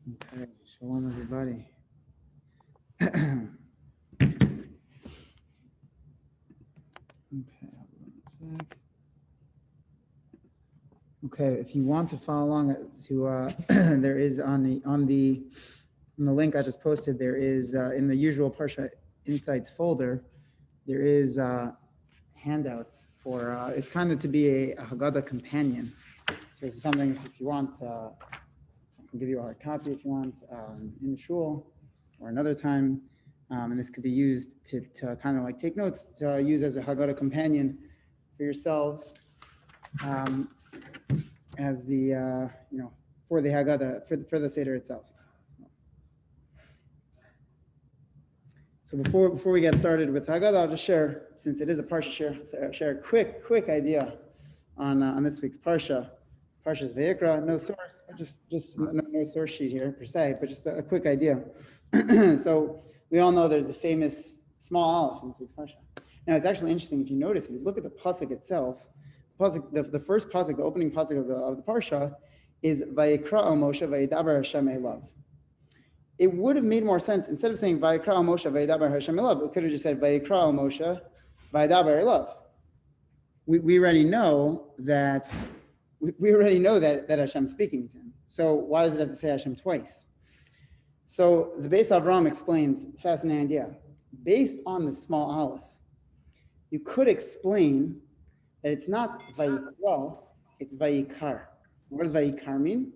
Okay, shalom everybody. Okay, hold on a sec. Okay, if you want to follow along, there is on the link I just posted. There is in the usual Parsha Insights folder. There is handouts for. It's kind of to be a Haggada companion. So this is something if you want. I can give you a hard copy if you want in the shul or another time. And this could be used to kind of like take notes, to use as a Haggada companion for yourselves as the, for the Haggada, for the Seder itself. So before we get started with Haggada, I'll just share, since it is a Parsha, share a quick idea on this week's Parsha. Parsha's Vayikra, no source, just no source sheet here per se, but just a quick idea. So we all know there's the famous small aleph in this week's Parsha. Now it's actually interesting if you notice, if you look at the pasuk itself, the first pasuk, the opening pasuk of the Parsha is Vayikra al Moshe Vayidaber Hashem Elav. It would have made more sense, instead of saying Vayikra al Moshe Vayidaber Hashem Elav, it could have just said Vayikra al Moshe Vayidaber Elav. We already know that Hashem's speaking to him. So why does it have to say Hashem twice? So the Beis Avram explains, fascinating idea. Based on the small aleph, you could explain that it's not Vayikra, it's Vayikar. What does Vayikar mean?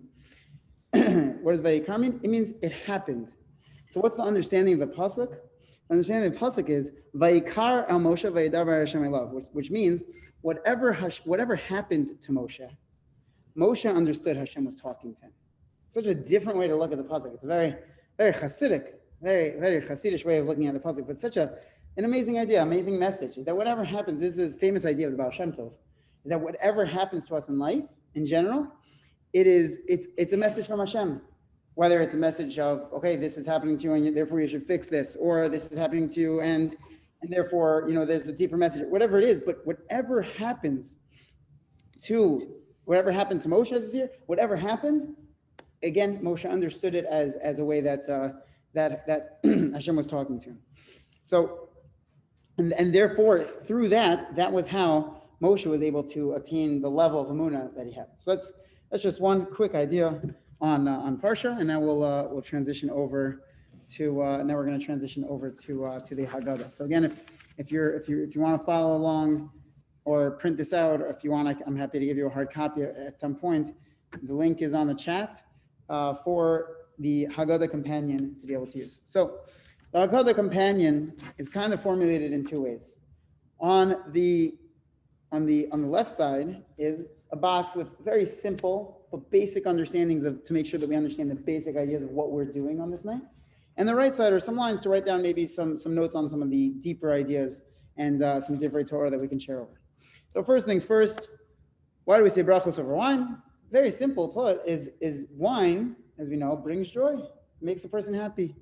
What does Vayikar mean? It means it happened. So what's the understanding of the pasuk? The understanding of the pasuk is Vayikar el Moshe Vayidaber Hashem Elav, which means whatever happened to Moshe, Moshe understood Hashem was talking to him. Such a different way to look at the pasuk. It's a very, very Hasidic, very Hasidish way of looking at the pasuk, but such an amazing idea, amazing message. Is that whatever happens, this is this famous idea of the Baal Shem Tov, is that whatever happens to us in life, in general, it's a message from Hashem. Whether it's a message of, okay, this is happening to you and therefore you should fix this, or this is happening to you and therefore, there's a deeper message, whatever it is, but whatever happened to Moshe, as is here, whatever happened, again, Moshe understood it as a way that Hashem was talking to him. So, and therefore, through that was how Moshe was able to attain the level of emunah that he had. So that's just one quick idea on Parsha, and now we'll transition over to now we're going to transition over to the Haggada. So again, if you want to follow along or print this out, or if you want, I'm happy to give you a hard copy at some point. The link is on the chat for the Haggada companion to be able to use. So the Haggada companion is kind of formulated in two ways. On the left side is a box with very simple but basic understandings to make sure that we understand the basic ideas of what we're doing on this night. And the right side are some lines to write down maybe some notes on some of the deeper ideas and some different Torah that we can share over. So first things first, why do we say brachos over wine? Very simple put is wine, as we know, brings joy, makes a person happy.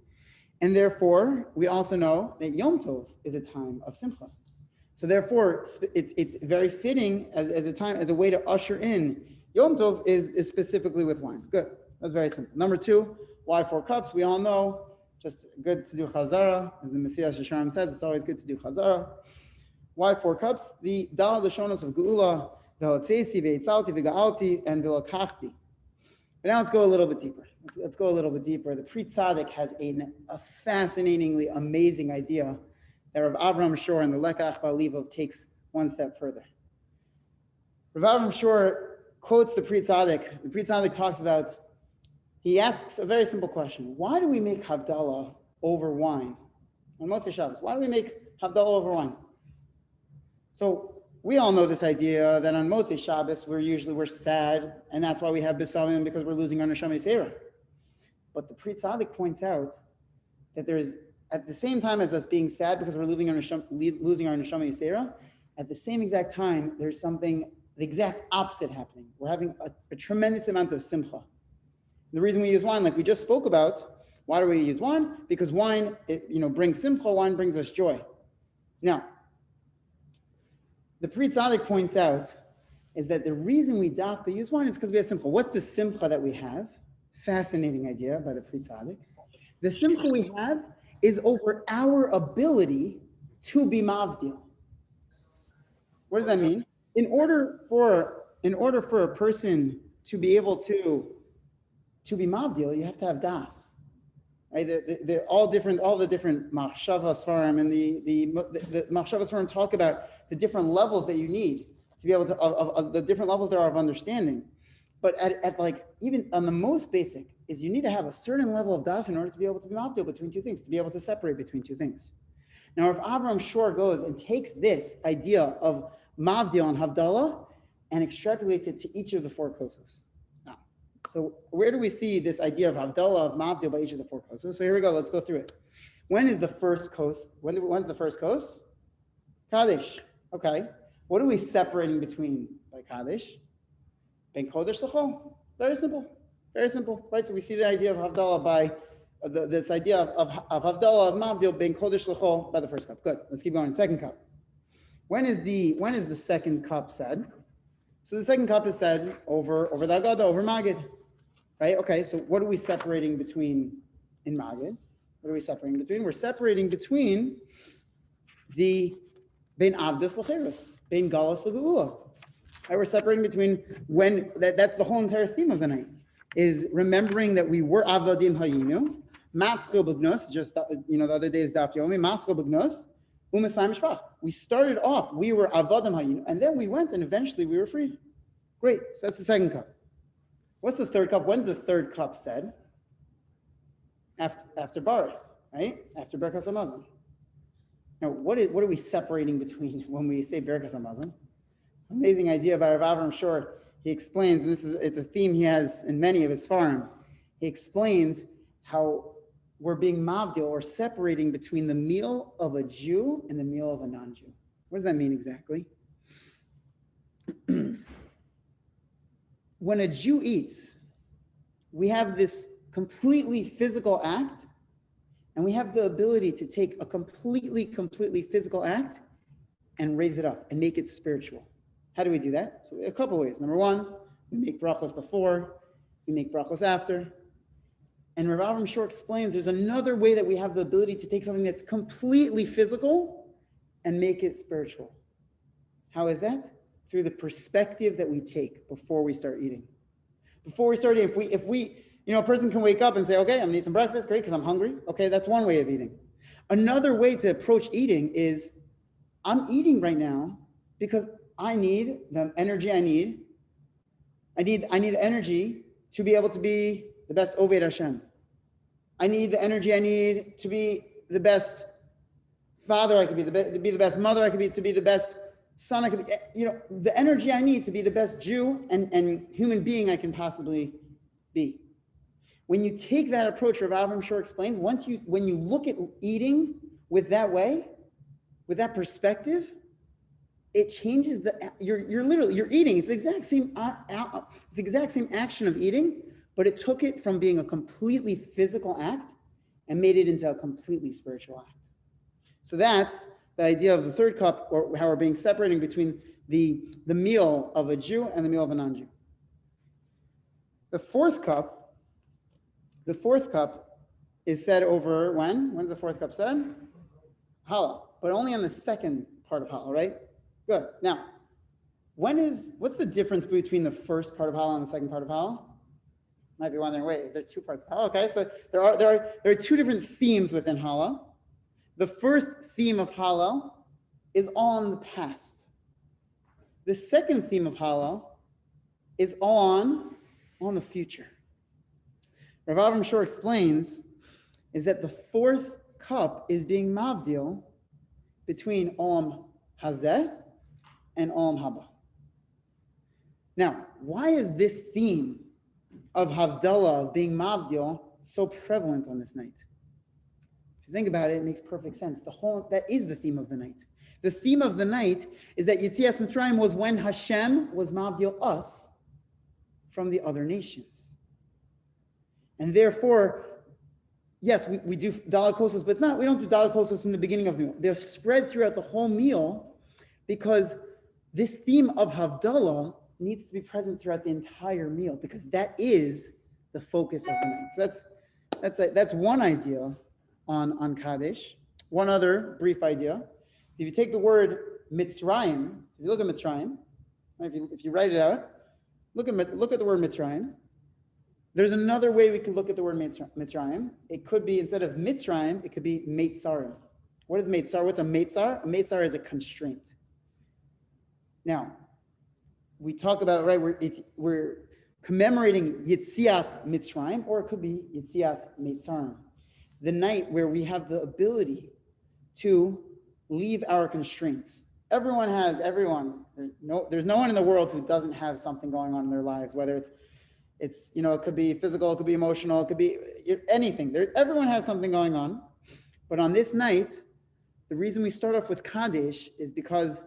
And therefore, we also know that Yom Tov is a time of simcha. So therefore, it's very fitting as a way to usher in Yom Tov is specifically with wine. Good. That's very simple. Number two, why 4 cups? We all know, just good to do chazara. As the Messiah Shasharim says, it's always good to do chazara. Why 4 cups? The Dal Lashonos of Geula, the Hotzesi, Veitzalti, Viga'alti, and Vilakachti. But now let's go a little bit deeper. Let's go a little bit deeper. The Pri Tzaddik has a fascinatingly amazing idea that Rav Avram Shor and the Lekach V'Alivov takes one step further. Rav Avram Shor quotes the Pri Tzaddik. The Pri Tzaddik talks about, he asks a very simple question. Why do we make Havdalah over wine on Motzei Shabbos? Why do we make Havdalah over wine? So we all know this idea that on Motzei Shabbos, we're sad, and that's why we have B'Samim, because we're losing our Neshama Yisera. But the Pri Tzaddik points out that there's, at the same time as us being sad because we're losing our Neshama Yisera, at the same exact time, there's something, the exact opposite happening. We're having a tremendous amount of simcha. The reason we use wine, like we just spoke about, why do we use wine? Because wine, brings simcha, wine brings us joy. Now, the Pri Tzaddik points out is that the reason we dafka use wine is because we have simcha. What's the simcha that we have? Fascinating idea by the Pri Tzaddik. The simcha we have is over our ability to be mavdil. What does that mean? In order for a person to be able to be mavdil, you have to have das. Right? All the different machshava svarim and the machshava svarim talk about the different levels that you need to be able to of the different levels there are of understanding. But at like even on the most basic is you need to have a certain level of das in order to be able to be mavdil between two things, to be able to separate between two things. Now, if Avram Shor goes and takes this idea of mavdil and havdalah and extrapolates it to each of the four kosos. So where do we see this idea of havdalah, of mavdil by each of the four kosos? So here we go. Let's go through it. When is the first kos? When's the first kos? Kaddish. Okay. What are we separating between by Kaddish? Ben kodesh l'chol. Very simple. Very simple. Right. So we see the idea of havdalah by this idea of havdalah of mavdil ben kodesh l'chol by the first cup. Good. Let's keep going. Second cup. When is the second cup said? So the second cup is said over the Haggada, over Magid. Right? Okay, so what are we separating between in Magid? What are we separating between? We're separating between the Ben Avdus L'Cheres, Ben Galus L'Geula. Right? We're separating between when, that's the whole entire theme of the night, is remembering that we were Avadim Hayinu, Matzchil B'Gnos, just, the other day is Daf Yomi, Matzchil B'Gnos, Umasai Mishpach. We started off, we were Avadim Hayinu, and then we went and eventually we were free. Great, so that's the second cup. What's the third cup? When's the third cup said? After Baruch, right? After Berkas HaMazon. Now, what are we separating between when we say Berkas HaMazon? Amazing idea by Rav Avram Shor. He explains, and it's a theme he has in many of his farm. He explains how we're being mavdil, or separating between the meal of a Jew and the meal of a non-Jew. What does that mean exactly? When a Jew eats, we have this completely physical act, and we have the ability to take a completely physical act and raise it up and make it spiritual. How do we do that? So a couple ways. Number one, we make brachos before, we make brachos after. And Rav Avram Shor explains there's another way that we have the ability to take something that's completely physical and make it spiritual. How is that? Through the perspective that we take before we start eating. Before we start eating, if we a person can wake up and say, okay, I'm gonna eat some breakfast, great, because I'm hungry. Okay, that's one way of eating. Another way to approach eating is, I'm eating right now because I need the energy I need. I need the energy to be able to be the best Oved Hashem. I need the energy I need to be the best father I could be, to be the best mother I could be, to be the best son I could be, the energy I need to be the best Jew and human being I can possibly be. When you take that approach, Rav Avram Shor explains, when you look at eating with that way, with that perspective, it changes you're eating. It's the exact same action of eating, but it took it from being a completely physical act and made it into a completely spiritual act. So that's the idea of the third cup, or how we're being separating between the meal of a Jew and the meal of a non-Jew. The fourth cup is said over when? When's the fourth cup said? Challah, but only on the second part of Challah, right? Good. Now, what's the difference between the first part of Challah and the second part of Challah? Might be wondering, wait, is there two parts of Challah? Okay, so there are two different themes within Challah. The first theme of Challah is on the past. The second theme of Challah is on the future. Rav Avram Shor explains is that the fourth cup is being mavdil between Olam Hazeh and Olam Haba. Now, why is this theme of Havdalah, of being mavdil, so prevalent on this night? If you think about it, it makes perfect sense. That is the theme of the night. The theme of the night is that Yetzias Mitzrayim was when Hashem was mavdil us from the other nations. And therefore, yes, we do daled kosos, but we don't do daled kosos from the beginning of the meal. They're spread throughout the whole meal because this theme of Havdalah needs to be present throughout the entire meal because that is the focus of the night. So that's one idea on Kaddish. One other brief idea. If you take the word Mitzrayim, so if you look at Mitzrayim, right, if you write it out, look at the word Mitzrayim. There's another way we could look at the word Mitzrayim. It could be, instead of Mitzrayim, it could be Meitzarim. What is Meitzar? What's a Meitzar? A Meitzar is a constraint. Now, we talk about, right, we're commemorating Yitzias Mitzrayim, or it could be Yitzias Meitzarim, the night where we have the ability to leave our constraints. There's no one in the world who doesn't have something going on in their lives, whether it's it could be physical, it could be emotional, it could be anything. Everyone has something going on. But on this night, the reason we start off with Kaddish is because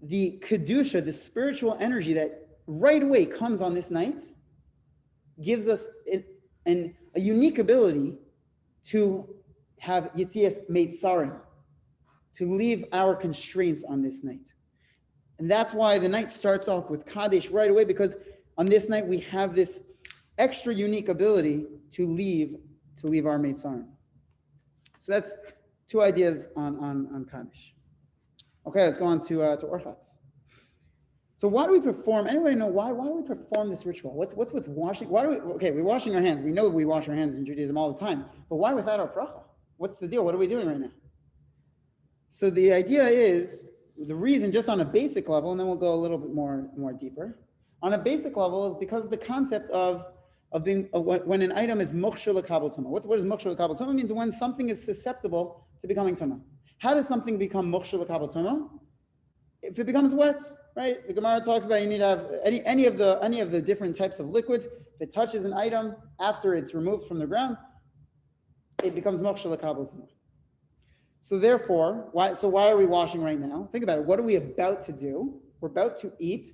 the Kedusha, the spiritual energy that right away comes on this night, gives us a unique ability to have Yitzias Meitzarim, to leave our constraints on this night. And that's why the night starts off with Kaddish right away, because on this night we have this extra unique ability to leave our Meitzarim. So that's two ideas on Kaddish. Okay, let's go on to Orchatz. So why do we perform? Anybody know why? Why do we perform this ritual? What's with washing? We're washing our hands. We know we wash our hands in Judaism all the time. But why without our bracha? What's the deal? What are we doing right now? So the idea is, the reason, just on a basic level, and then we'll go a little bit more deeper. On a basic level is because of the concept of when an item is Menchel l'kabel tumah. What is Menchel l'kabel tumah? Means when something is susceptible to becoming tumah. How does something become Menchel l'kabel tumah? If it becomes wet, right? The Gemara talks about you need to have any of the different types of liquids. If it touches an item after it's removed from the ground, it becomes Menchel l'kabel tumah. So therefore, why are we washing right now? Think about it. What are we about to do? We're about to eat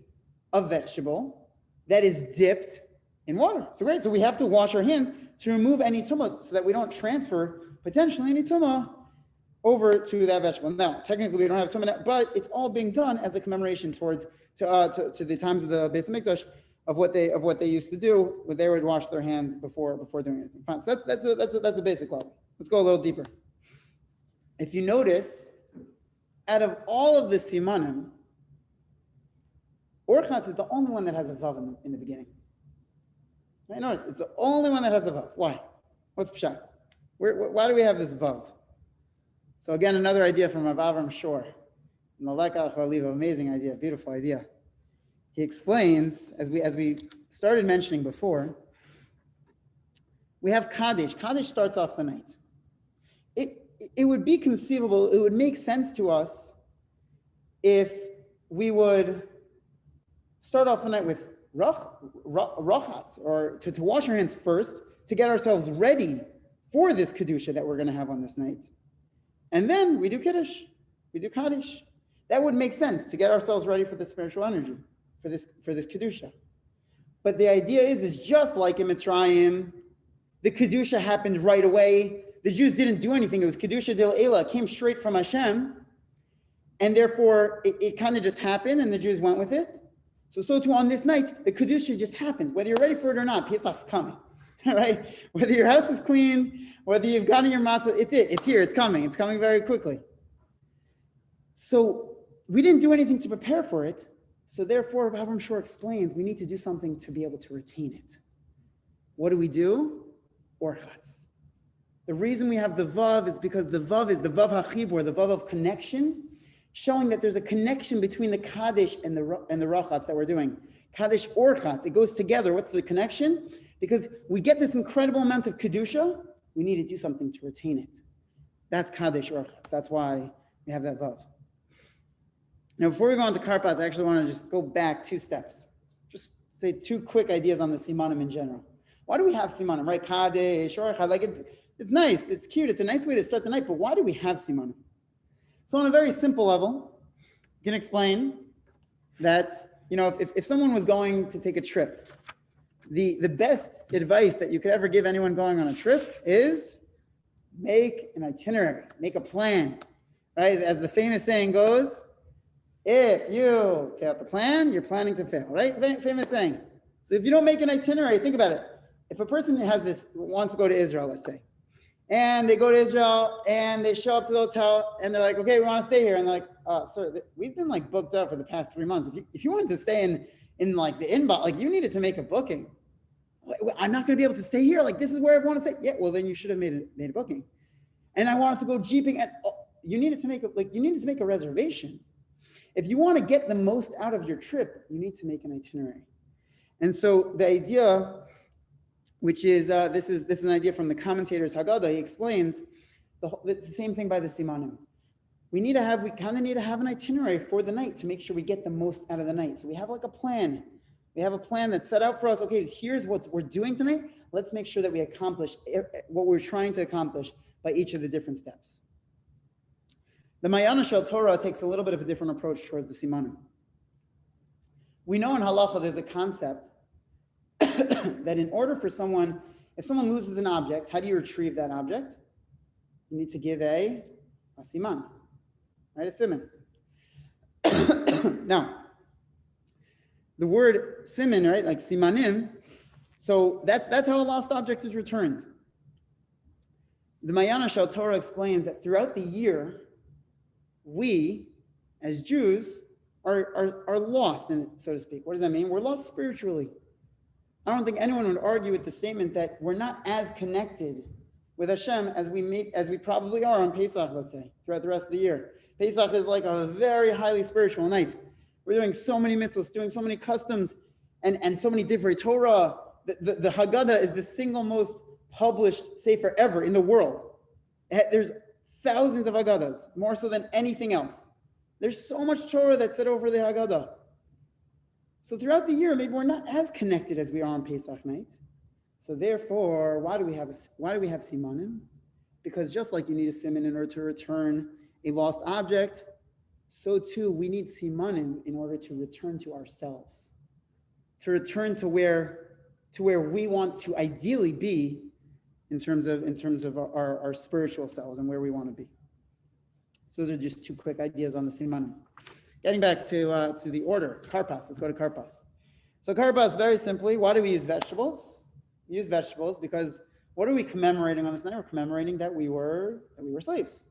a vegetable that is dipped in water. So great. So we have to wash our hands to remove any tumah so that we don't transfer potentially any tumah over to that vegetable. Now, technically we don't have tumah, but it's all being done as a commemoration to the times of the Beis Hamikdash of what they used to do when they would wash their hands before doing anything. Fine. So that's a basic level. Let's go a little deeper. If you notice, out of all of the simanim, Orchatz is the only one that has a vav in the beginning. Right? Notice, it's the only one that has a vav. Why? What's pshat? Why do we have this vav? So again, another idea from Rav Avram Shor. Amazing idea, beautiful idea. He explains, as we started mentioning before, we have Kaddish. Kaddish starts off the night. It would be conceivable, it would make sense to us if we would start off the night with rachatz, or to wash our hands first, to get ourselves ready for this kedusha that we're going to have on this night. And then we do kiddush, we do kaddish. That would make sense to get ourselves ready for the spiritual energy, for this kedusha. But the idea is just like in Mitzrayim, the kedusha happened right away. The Jews didn't do anything. It was kedusha del Eila, it came straight from Hashem, and therefore it kind of just happened, and the Jews went with it. So too on this night, the kedusha just happens, whether you're ready for it or not. Pesach's coming, right? Whether your house is cleaned, whether you've gotten your matzah, it's here, it's coming very quickly. So we didn't do anything to prepare for it. So therefore, Avram Shor explains, we need to do something to be able to retain it. What do? Orchatz. The reason we have the vav is because the vav is the vav hachibur, the vav of connection, showing that there's a connection between the kaddish and the rachatz that we're doing. Kaddish orchatz, it goes together. What's the connection? Because we get this incredible amount of kedusha, we need to do something to retain it. That's kaddish orchatz. That's why we have that vav. Now, before we go on to karpas, I actually want to just go back 2 steps. Just say 2 quick ideas on the simanim in general. Why do we have simanim, right? Kaddish orchatz, it's nice, it's cute, it's a nice way to start the night, but why do we have simanim? So on a very simple level, you can explain that, if someone was going to take a trip, the best advice that you could ever give anyone going on a trip is make an itinerary, make a plan, right? As the famous saying goes, If you fail to plan, you're planning to fail, right? Famous saying. So if you don't make an itinerary, think about it. If a person wants to go to Israel, let's say, and they go to Israel and they show up to the hotel and they're like, okay, we want to stay here. And they're like, sir, we've been like booked up for the past 3 months. If you wanted to stay in like the inbox, like you needed to make a booking. I'm not going to be able to stay here. Like, this is where I want to stay. Yeah, well, then you should have made a booking. And I wanted to go jeeping, and you needed to make a reservation. If you want to get the most out of your trip, you need to make an itinerary. And so the idea, which is this is an idea from the commentators Haggada, he explains the same thing by the Simanim. We kind of need to have an itinerary for the night to make sure we get the most out of the night. So we have like a plan. We have a plan that's set out for us. Okay, here's what we're doing tonight. Let's make sure that we accomplish what we're trying to accomplish by each of the different steps. The Mayana Shel Torah takes a little bit of a different approach towards the Simanim. We know in halacha there's a concept that in order for if someone loses an object, how do you retrieve that object? You need to give a siman, right? A siman. Now, the word siman, right, like simanim, so that's how a lost object is returned. The Mayana Shel Torah explains that throughout the year, we, as Jews, are lost in it, so to speak. What does that mean? We're lost spiritually. I don't think anyone would argue with the statement that we're not as connected with Hashem as we probably are on Pesach, let's say, throughout the rest of the year. Pesach is like a very highly spiritual night. We're doing so many mitzvahs, doing so many customs, and so many divrei Torah. The Haggada is the single most published sefer ever in the world. There's thousands of Haggadas, more so than anything else. There's so much Torah that's said over the Haggada. So throughout the year, maybe we're not as connected as we are on Pesach night. So therefore, why do we have simanim? Because just like you need a siman in order to return a lost object, so too we need simanim in order to return to ourselves, to return to where we want to ideally be in terms of our spiritual selves and where we want to be. So those are just two quick ideas on the simanim. Getting back to the order, karpas. Let's go to karpas. So karpas, very simply, why do we use vegetables? We use vegetables because what are we commemorating on this night? We're commemorating that we were slaves.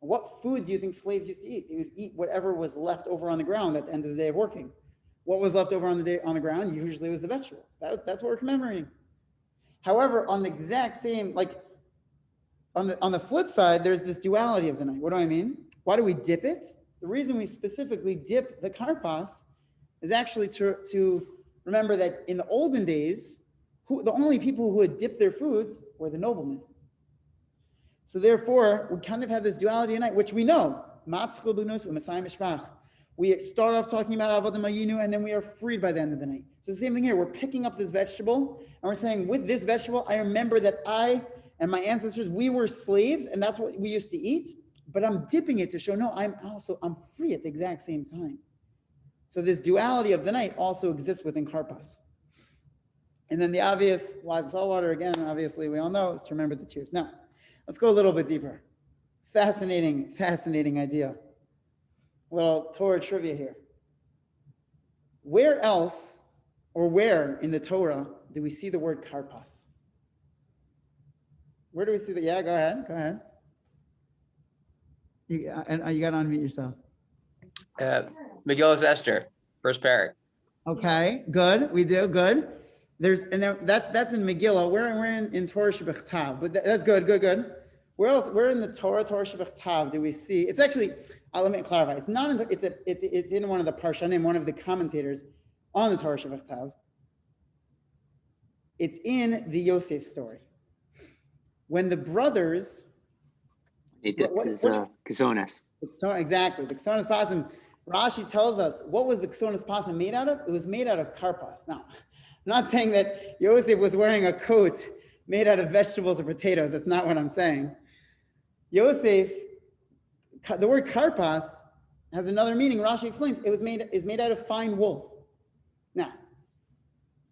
What food do you think slaves used to eat? They would eat whatever was left over on the ground at the end of the day of working. What was left over on the ground usually was the vegetables. That's what we're commemorating. However, on the exact same, like on the flip side, there's this duality of the night. What do I mean? Why do we dip it? The reason we specifically dip the karpas is actually to remember that in the olden days, the only people who would dip their foods were the noblemen. So therefore, we kind of have this duality of night, which we know. We start off talking about Avodah Mayinu, and then we are freed by the end of the night. So the same thing here. We're picking up this vegetable, and we're saying, with this vegetable, I remember that I and my ancestors, we were slaves, and that's what we used to eat. But I'm dipping it to show, no, I'm free at the exact same time. So this duality of the night also exists within karpas. And then the obvious, salt water again, obviously we all know, is to remember the tears. Now, let's go a little bit deeper. Fascinating idea. Little Torah trivia here. Where else or where in the Torah do we see the word karpas? Where do we see that? Yeah, go ahead. You got to unmute yourself. Megillah Esther, first parak. Okay, good. We do good. That's in Megillah. We're in Torah Shebechtav, but that's good. Where else? Where in the Torah Shebechtav do we see? It's actually. Let me clarify. It's not. It's in one of the parshanim, one of the commentators on the Torah Shebechtav. It's in the Yosef story when the brothers. Ksonas. Exactly. The Ksonas Pasim. Rashi tells us what was the Ksonas Pasim made out of? It was made out of karpas. Now, I'm not saying that Yosef was wearing a coat made out of vegetables or potatoes. That's not what I'm saying. Yosef, the word karpas has another meaning. Rashi explains is made out of fine wool. Now,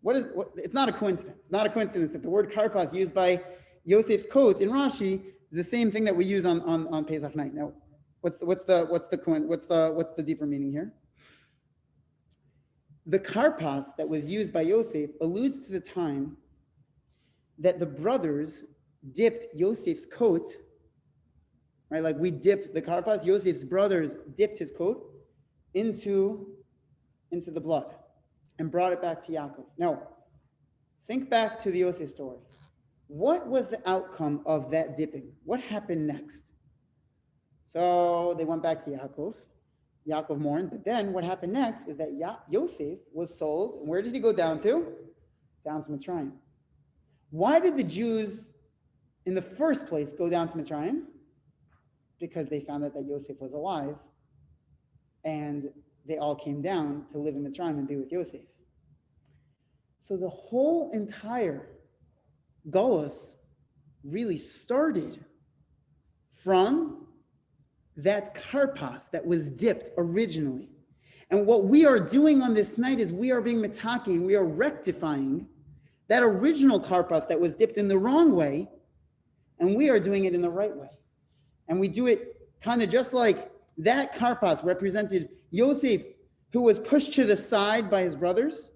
it's not a coincidence. It's not a coincidence that the word karpas used by Yosef's coat in Rashi is the same thing that we use on Pesach night. Now, What's the deeper meaning here? The karpas that was used by Yosef alludes to the time that the brothers dipped Yosef's coat, right? Like we dip the karpas, Yosef's brothers dipped his coat into the blood and brought it back to Yaakov. Now, think back to the Yosef story. What was the outcome of that dipping? What happened next? So they went back to Yaakov. Yaakov mourned, but then what happened next is that Yosef was sold. And where did he go down to? Down to Mitzrayim. Why did the Jews in the first place go down to Mitzrayim? Because they found out that Yosef was alive, and they all came down to live in Mitzrayim and be with Yosef. So the whole entire Golus really started from that karpas that was dipped originally. And what we are doing on this night is we are being metaking, we are rectifying that original karpas that was dipped in the wrong way, and we are doing it in the right way. And we do it kind of just like that karpas represented Yosef, who was pushed to the side by his brothers.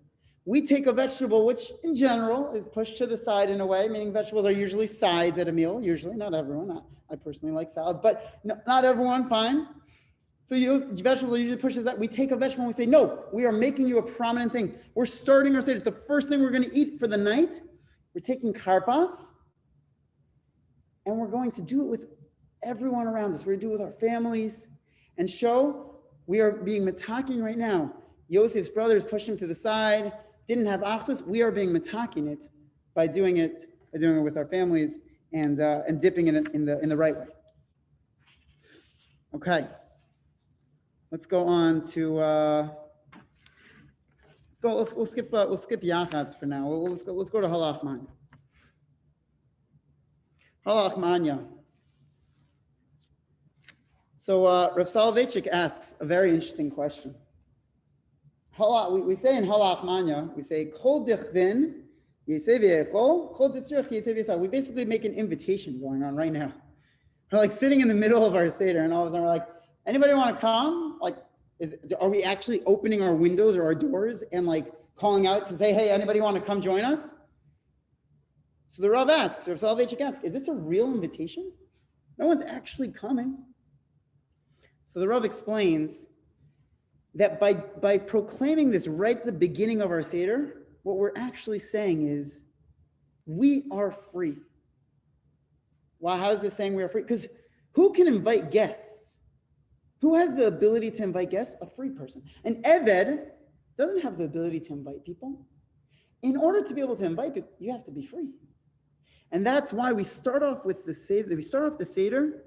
We take a vegetable, which in general is pushed to the side in a way, meaning vegetables are usually sides at a meal, usually, not everyone. I personally like salads, but not everyone, fine. So vegetables are usually pushed to that. We take a vegetable and we say, no, we are making you a prominent thing. We're starting our stage. It's the first thing we're going to eat for the night. We're taking karpas, and we're going to do it with everyone around us. We're going to do it with our families and show we are being metaking right now. Yosef's brothers pushed him to the side, didn't have achdus. We are being metaking it by doing it with our families and dipping it in the right way. Okay, let's go on to we'll skip Yachats for now. Let's go to Halach Manya. Halach Manya. So Rav Soloveitchik asks a very interesting question. We say in Halach Manya, we say Kol dichvin yesei v'yechol, Kol ditzrich yesei v'yesai. We basically make an invitation going on right now. We're like sitting in the middle of our Seder, and all of a sudden we're like, anybody want to come? Like, are we actually opening our windows or our doors and like calling out to say, hey, anybody want to come join us? So the Rav Soloveitchik asks, is this a real invitation? No one's actually coming. So the Rav explains that by proclaiming this right at the beginning of our Seder, what we're actually saying is, we are free. Why? How is this saying we are free? Because who can invite guests? Who has the ability to invite guests? A free person. An Eved doesn't have the ability to invite people. In order to be able to invite people, you have to be free. And that's why we start off with the Seder. We start off the Seder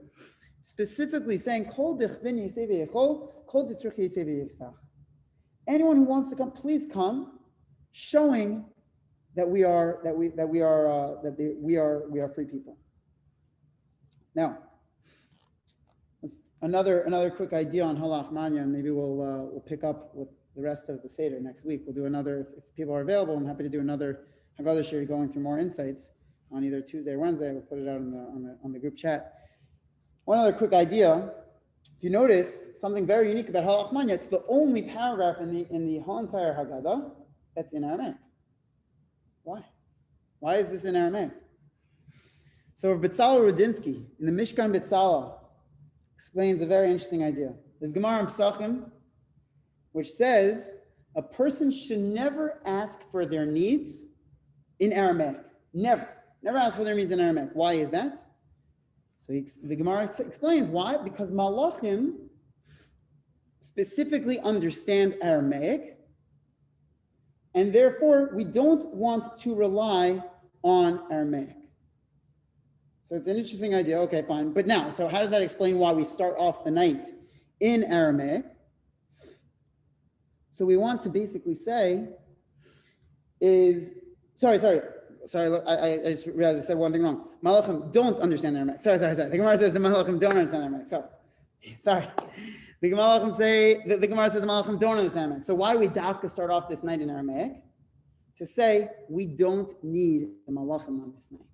specifically saying, Kol dichvin yesei v'yechol, Kol ditzrich yesei v'yefsach. Anyone who wants to come, please come, showing that we are free people. Now, another quick idea on Halach Manya, and maybe we'll pick up with the rest of the Seder next week. We'll do another, if people are available, I'm happy to do another Haggada Shir going through more insights on either Tuesday or Wednesday. We'll put it out on the group chat. One other quick idea. If you notice something very unique about Halach Manya, it's the only paragraph in the whole entire Haggada that's in Aramaic. Why? Why is this in Aramaic? So Betzalel Rudinsky in the Mishkan Betzalel explains a very interesting idea. There's Gemara in Pesachim, which says a person should never ask for their needs in Aramaic. Never ask for their needs in Aramaic. Why is that? So the Gemara explains why. Because Malachim specifically understand Aramaic, and therefore we don't want to rely on Aramaic. So it's an interesting idea. Okay, fine. But now, so how does that explain why we start off the night in Aramaic? So we want to basically say is, sorry. Look, I just realized I said one thing wrong. Malachim don't understand Aramaic. Sorry. The Gemara says the Malachim don't understand Aramaic. Sorry. The Gemara says the Malachim don't understand Aramaic. So why do we dafka start off this night in Aramaic? To say we don't need the Malachim on this night.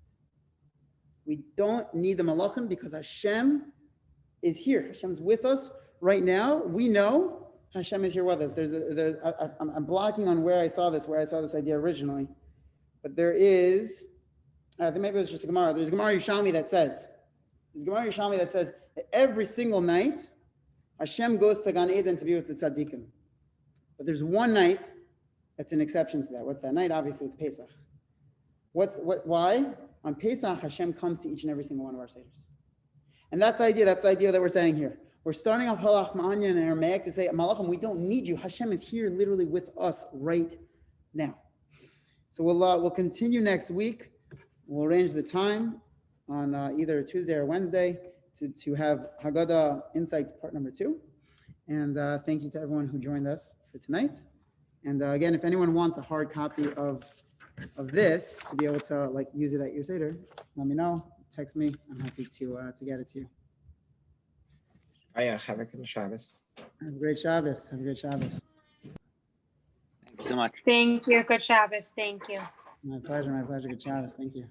We don't need the Malachim because Hashem is here. Hashem's with us right now. We know Hashem is here with us. I'm blocking on where I saw this idea originally, but there is, I think maybe it was just a Gemara. There's a Gemara Yerushalmi that says that every single night Hashem goes to Gan Eden to be with the tzaddikim. But there's one night that's an exception to that. What's that night? Obviously, it's Pesach. Why? On Pesach, Hashem comes to each and every single one of our seders. And that's the idea that we're saying here. We're starting off Halach Ma'anya and Aramaic to say, Malachim, we don't need you. Hashem is here literally with us right now. So we'll continue next week. We'll arrange the time on either Tuesday or Wednesday to have Haggada Insights part number 2. And thank you to everyone who joined us for tonight. And again, if anyone wants a hard copy of this to be able to use it at your Seder, let me know. Text me. I'm happy to get it to you. Have a good Shabbos. Have a great Shabbos. Have a great Shabbos. Thank you so much. Thank you. Good Shabbos. Thank you. My pleasure. Good Shabbos. Thank you.